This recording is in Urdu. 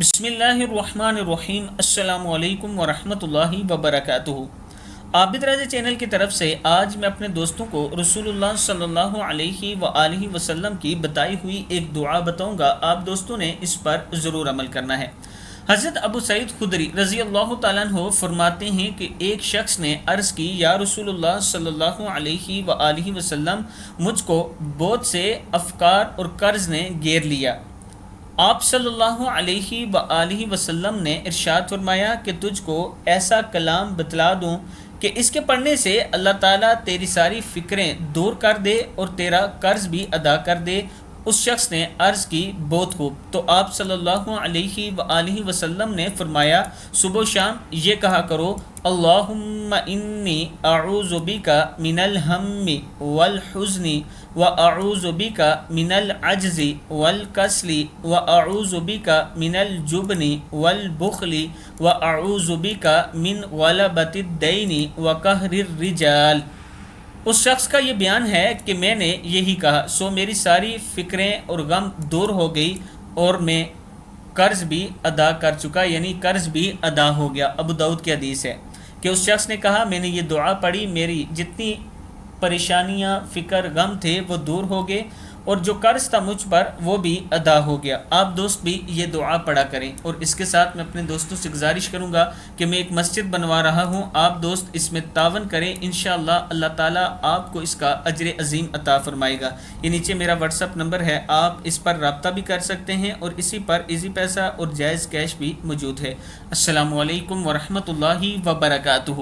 بسم اللہ الرحمن الرحیم۔ السلام علیکم ورحمۃ اللہ وبرکاتہ۔ عابد راجہ چینل کی طرف سے آج میں اپنے دوستوں کو رسول اللہ صلی اللہ علیہ وآلہ وسلم کی بتائی ہوئی ایک دعا بتاؤں گا۔ آپ دوستوں نے اس پر ضرور عمل کرنا ہے۔ حضرت ابو سعید خدری رضی اللہ تعالیٰ عنہ فرماتے ہیں کہ ایک شخص نے عرض کی، یا رسول اللہ صلی اللہ علیہ وآلہ وسلم، مجھ کو بہت سے افکار اور قرض نے گھیر لیا۔ آپ صلی اللہ علیہ وآلہ وسلم نے ارشاد فرمایا کہ تجھ کو ایسا کلام بتلا دوں کہ اس کے پڑھنے سے اللہ تعالیٰ تیری ساری فکریں دور کر دے اور تیرا قرض بھی ادا کر دے۔ اس شخص نے عرض کی، بہت خوب۔ تو آپ صلی اللہ علیہ وآلہ وسلم نے فرمایا، صبح و شام یہ کہا کرو، اللہم انی اعوذ بک من الہم والحزن واعوذ بک من العجز والکسل واعوذ بک من الجبن والبخل واعوذ بک من غلبۃ الدین وقہر الرجال۔ اس شخص کا یہ بیان ہے کہ میں نے یہی کہا، سو میری ساری فکریں اور غم دور ہو گئی اور میں قرض بھی ادا کر چکا، یعنی قرض بھی ادا ہو گیا۔ ابو داؤد کی حدیث ہے کہ اس شخص نے کہا، میں نے یہ دعا پڑھی، میری جتنی پریشانیاں، فکر، غم تھے وہ دور ہو گئے اور جو قرض تھا مجھ پر وہ بھی ادا ہو گیا۔ آپ دوست بھی یہ دعا پڑھا کریں۔ اور اس کے ساتھ میں اپنے دوستوں سے گزارش کروں گا کہ میں ایک مسجد بنوا رہا ہوں، آپ دوست اس میں تعاون کریں، انشاءاللہ اللہ تعالیٰ آپ کو اس کا اجر عظیم عطا فرمائے گا۔ یہ نیچے میرا واٹس ایپ نمبر ہے، آپ اس پر رابطہ بھی کر سکتے ہیں اور اسی پر ایزی پیسہ اور جائز کیش بھی موجود ہے۔ السلام علیکم ورحمۃ اللہ وبرکاتہ۔